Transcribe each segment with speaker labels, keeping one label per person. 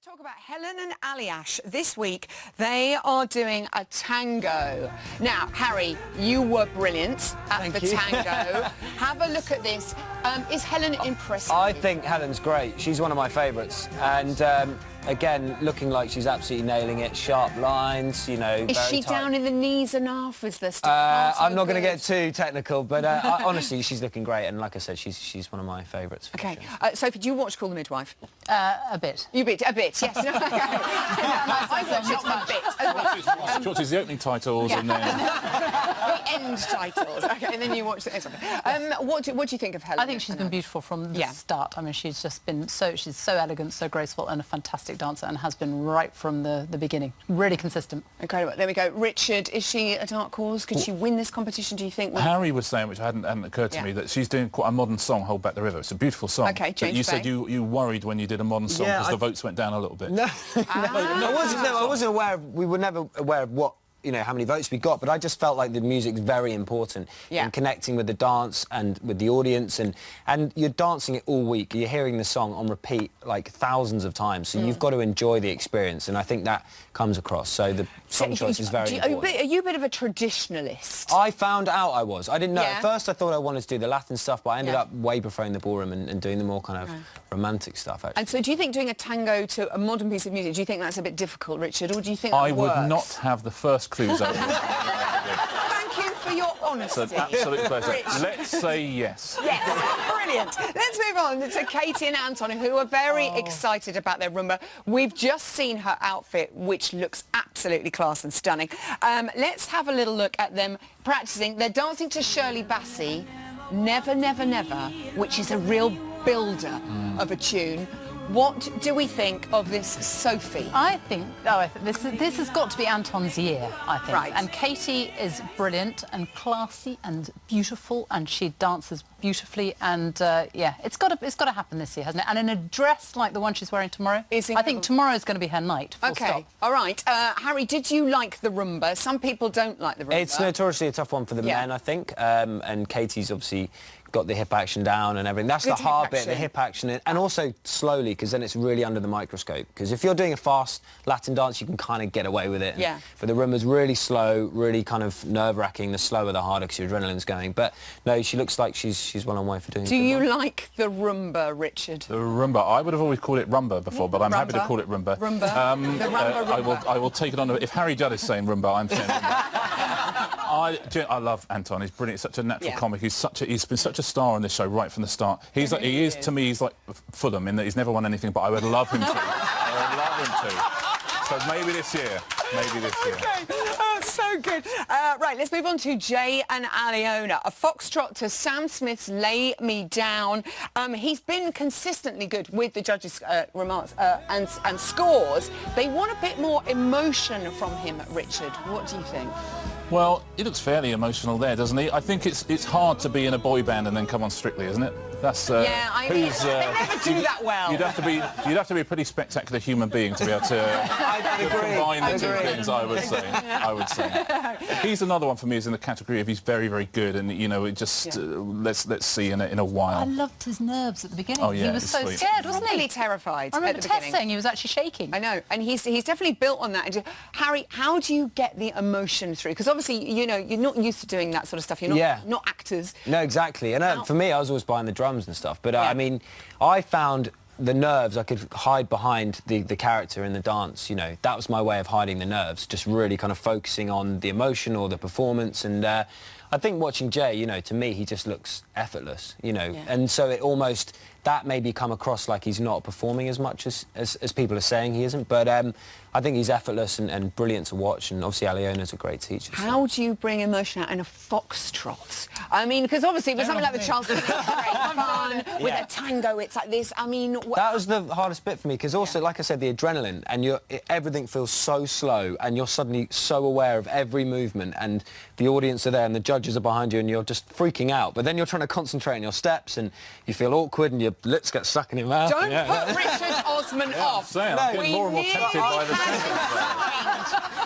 Speaker 1: Talk about Helen and Aliash. This week, they are doing a tango. Now, Harry, you were brilliant at the tango. Have a look at this. Is Helen impressive?
Speaker 2: I think Helen's great. She's one of my favourites. And again, looking like she's absolutely nailing it. Sharp lines, you know.
Speaker 1: Is she
Speaker 2: tight.
Speaker 1: down in the knees enough? Is the staccato
Speaker 2: I'm not going to
Speaker 1: good?
Speaker 2: get too technical, but honestly, she's looking great. And like I said, she's one of my favourites.
Speaker 1: OK. Sophie, do you watch Call the Midwife?
Speaker 3: A bit.
Speaker 1: You bit, a bit, yes. No, I watch it a bit.
Speaker 4: She watches the opening titles and then...
Speaker 1: The end titles. OK, and then you watch the... What do you think of Helen?
Speaker 3: I think she's been beautiful from the start. I mean, she's just been she's so elegant, so graceful, and a fantastic dancer, and has been right from the beginning. Really consistent.
Speaker 1: Incredible. There we go. Richard, is she a dark horse? Could she win this competition, do you think?
Speaker 4: Harry was saying, which hadn't occurred to me, that she's doing quite a modern song, Hold Back the River. It's a beautiful song.
Speaker 1: OK, James
Speaker 4: you said you worried when you did a modern song because the votes went down a little bit.
Speaker 2: No, I wasn't aware of... We were never aware of what... you know, how many votes we got, but I just felt like the music's very important in connecting with the dance and with the audience, and you're dancing it all week. You're hearing the song on repeat like thousands of times, so you've got to enjoy the experience, and I think that comes across. So the song choice is very important.
Speaker 1: Are you a bit of a traditionalist?
Speaker 2: I found out I was. I didn't know. At first I thought I wanted to do the Latin stuff, but I ended up way preferring the ballroom and doing the more kind of romantic stuff, actually.
Speaker 1: And so do you think doing a tango to a modern piece of music, do you think that's a bit difficult, Richard, or do you think that
Speaker 4: I
Speaker 1: works?
Speaker 4: would not have the first clues over.
Speaker 1: Thank you for your honesty.
Speaker 4: It's an absolute pleasure.
Speaker 1: Rich.
Speaker 4: Let's say yes.
Speaker 1: Yes, brilliant. Let's move on to Katie and Anton, who are very excited about their Rumba. We've just seen her outfit, which looks absolutely class and stunning. Let's have a little look at them practising. They're dancing to Shirley Bassey, Never, Never, Never, which is a real builder of a tune. What do we think of this, Sophie?
Speaker 3: I think this has got to be Anton's year, I think.
Speaker 1: Right.
Speaker 3: And Katie is brilliant and classy and beautiful, and she dances beautifully. And yeah, it's got to happen this year, hasn't it? And in a dress like the one she's wearing tomorrow, I think tomorrow is going to be her night. Full stop.
Speaker 1: All right. Harry, did you like the Rumba? Some people don't like the Rumba.
Speaker 2: It's notoriously a tough one for the men, I think. And Katie's obviously got the hip action down and everything. That's the hard bit, the hip action, and also slowly, because then it's really under the microscope. Because if you're doing a fast Latin dance, you can kind of get away with it. But the Rumba's really slow, really kind of nerve-wracking. The slower, the harder, because your adrenaline's going. But no, she looks like she's well on way for doing.
Speaker 1: Do you like the Rumba, Richard?
Speaker 4: The Rumba. I would have always called it Rumba before, but I'm happy to call it Rumba.
Speaker 1: The Rumba.
Speaker 4: I will take it on. If Harry Judd is saying Rumba, I'm saying Rumba. I love Anton. He's brilliant. He's such a natural comic. He's been such a star on this show right from the start. He is to me. He's like Fulham in that he's never won anything, but I would love him to. I would love him to. So maybe this year. Maybe this year.
Speaker 1: Oh, so good. Right, let's move on to Jay and Aliona. A foxtrot to Sam Smith's Lay Me Down. He's been consistently good with the judges' remarks and scores. They want a bit more emotion from him, Richard. What do you think?
Speaker 4: Well, he looks fairly emotional there, doesn't he? I think it's hard to be in a boy band and then come on Strictly, isn't it? That's
Speaker 1: yeah, I mean, they never do that well.
Speaker 4: You'd have to be a pretty spectacular human being to be able to combine the two things. I would say. He's another one for me. Is in the category of he's very, very good, and you know, it just let's see in a while.
Speaker 3: I loved his nerves at the beginning.
Speaker 4: Oh yeah,
Speaker 3: he was so scared, wasn't he?
Speaker 1: Really terrified.
Speaker 3: I remember
Speaker 1: at the
Speaker 3: Tess saying he was actually shaking.
Speaker 1: I know, and he's definitely built on that. And Harry, how do you get the emotion through? Because obviously, you know, you're not used to doing that sort of stuff. You're not actors.
Speaker 2: No, exactly. And for me, I was always buying the drums and stuff. But I mean, I found the nerves, I could hide behind the character in the dance, you know. That was my way of hiding the nerves, just really kind of focusing on the emotion or the performance. And I think watching Jay, you know, to me, he just looks effortless, you know. And so it almost, that maybe come across like he's not performing as much as people are saying he isn't. But I think he's effortless and brilliant to watch, and obviously Aliona's a great teacher.
Speaker 1: How do you bring emotion out in a foxtrot? I mean, because obviously with something like the Charles it's great fun, with a tango it's like this, I mean...
Speaker 2: That was the hardest bit for me, because also, like I said, the adrenaline, and everything feels so slow, and you're suddenly so aware of every movement, and the audience are there, and the judges are behind you, and you're just freaking out. But then you're trying to concentrate on your steps, and you feel awkward, and your lips get stuck in your mouth.
Speaker 1: Don't put Richard Osman off.
Speaker 4: I'm getting more and more tempted by the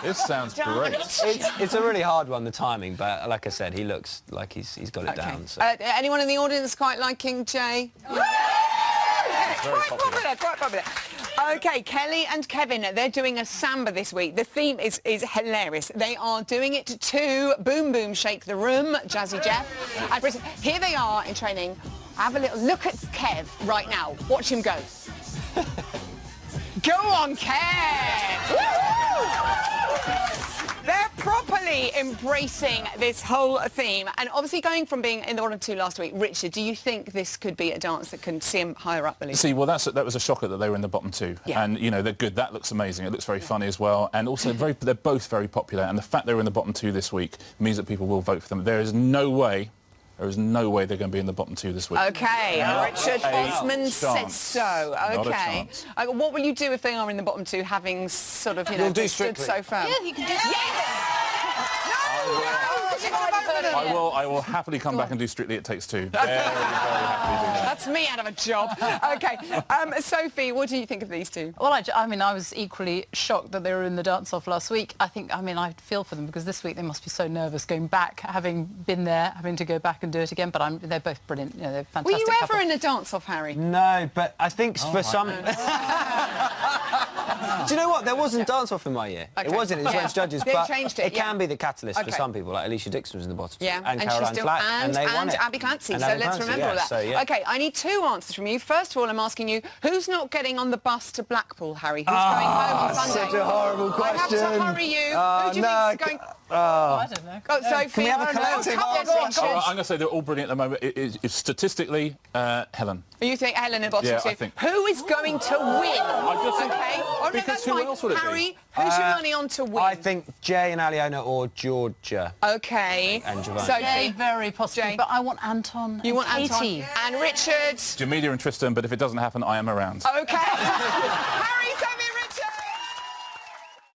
Speaker 4: This sounds great.
Speaker 2: It's a really hard one, the timing, but like I said, he looks like he's got it down. So.
Speaker 1: Anyone in the audience quite liking Jay?
Speaker 4: Very popular.
Speaker 1: Quite popular. Okay, Kelly and Kevin, they're doing a samba this week. The theme is hilarious. They are doing it to Boom Boom Shake the Room, Jazzy Jeff. And Brisbane. Here they are in training. Have a little look at Kev right now. Watch him go. Go on, Kev! They're properly embracing this whole theme. And obviously going from being in the bottom two last week, Richard, do you think this could be a dance that can see them higher up the league?
Speaker 4: See, well, that was a shocker that they were in the bottom two.
Speaker 1: Yeah.
Speaker 4: And, you know, they're good. That looks amazing. It looks very funny as well. And also, they're both very popular. And the fact they're in the bottom two this week means that people will vote for them. There is no way they're going to be in the bottom two this week.
Speaker 1: Okay, Richard Osman says so. Okay. What will you do if they are in the bottom two, having sort of, you know, stood so firm?
Speaker 3: Yeah, you can do
Speaker 4: I will happily come back and do Strictly It Takes Two. Very, very happily do that.
Speaker 1: That's me out of a job. Okay. Sophie, what do you think of these two?
Speaker 3: Well, I mean, I was equally shocked that they were in the dance-off last week. I feel for them because this week they must be so nervous going back, having been there, having to go back and do it again. But they're both brilliant. You know, they're fantastic.
Speaker 1: Were you ever
Speaker 3: couple.
Speaker 1: in a dance-off, Harry?
Speaker 2: No, but I think for some... Do you know what? There wasn't dance-off in my year.
Speaker 1: Okay.
Speaker 2: It wasn't. It was French judges.
Speaker 1: They
Speaker 2: but
Speaker 1: changed it,
Speaker 2: can be the catalyst for some people. Like Alicia Dixon was in the bottom.
Speaker 1: Yeah,
Speaker 2: and
Speaker 1: she's
Speaker 2: Caroline
Speaker 1: still
Speaker 2: Flack, and they won it.
Speaker 1: Abby Clancy.
Speaker 2: And
Speaker 1: so
Speaker 2: Abby
Speaker 1: let's
Speaker 2: Clancy,
Speaker 1: remember all
Speaker 2: yeah,
Speaker 1: that.
Speaker 2: so, yeah.
Speaker 1: Okay, I need two answers from you. First of all, I'm asking you, who's not getting on the bus to Blackpool, Harry? Who's going home on Sunday?
Speaker 2: Such a horrible question.
Speaker 1: I have to hurry you. Who do you think is going?
Speaker 3: I don't know.
Speaker 1: Oh, Sophie.
Speaker 2: Can we have a collective answer?
Speaker 4: I'm going to say they're all brilliant at the moment. It's statistically, Helen.
Speaker 1: You think Helen in bottom
Speaker 4: Yeah,
Speaker 1: two?
Speaker 4: I think.
Speaker 1: Who is going to win?
Speaker 4: just think-
Speaker 1: Okay. Oh, no,
Speaker 4: because
Speaker 1: that's
Speaker 4: who
Speaker 1: fine.
Speaker 4: else would it be?
Speaker 1: Harry, who's your money on to win?
Speaker 2: I think Jay and Aliona or Georgia.
Speaker 1: Okay.
Speaker 2: And Giovanni.
Speaker 1: Sophie.
Speaker 3: Jay, very possible.
Speaker 1: Jay.
Speaker 3: But I want Anton.
Speaker 1: You
Speaker 3: and
Speaker 1: want
Speaker 3: Katie.
Speaker 1: Anton and Richard.
Speaker 4: Jamelia and Tristan, but if it doesn't happen, I am around.
Speaker 1: Okay. Harry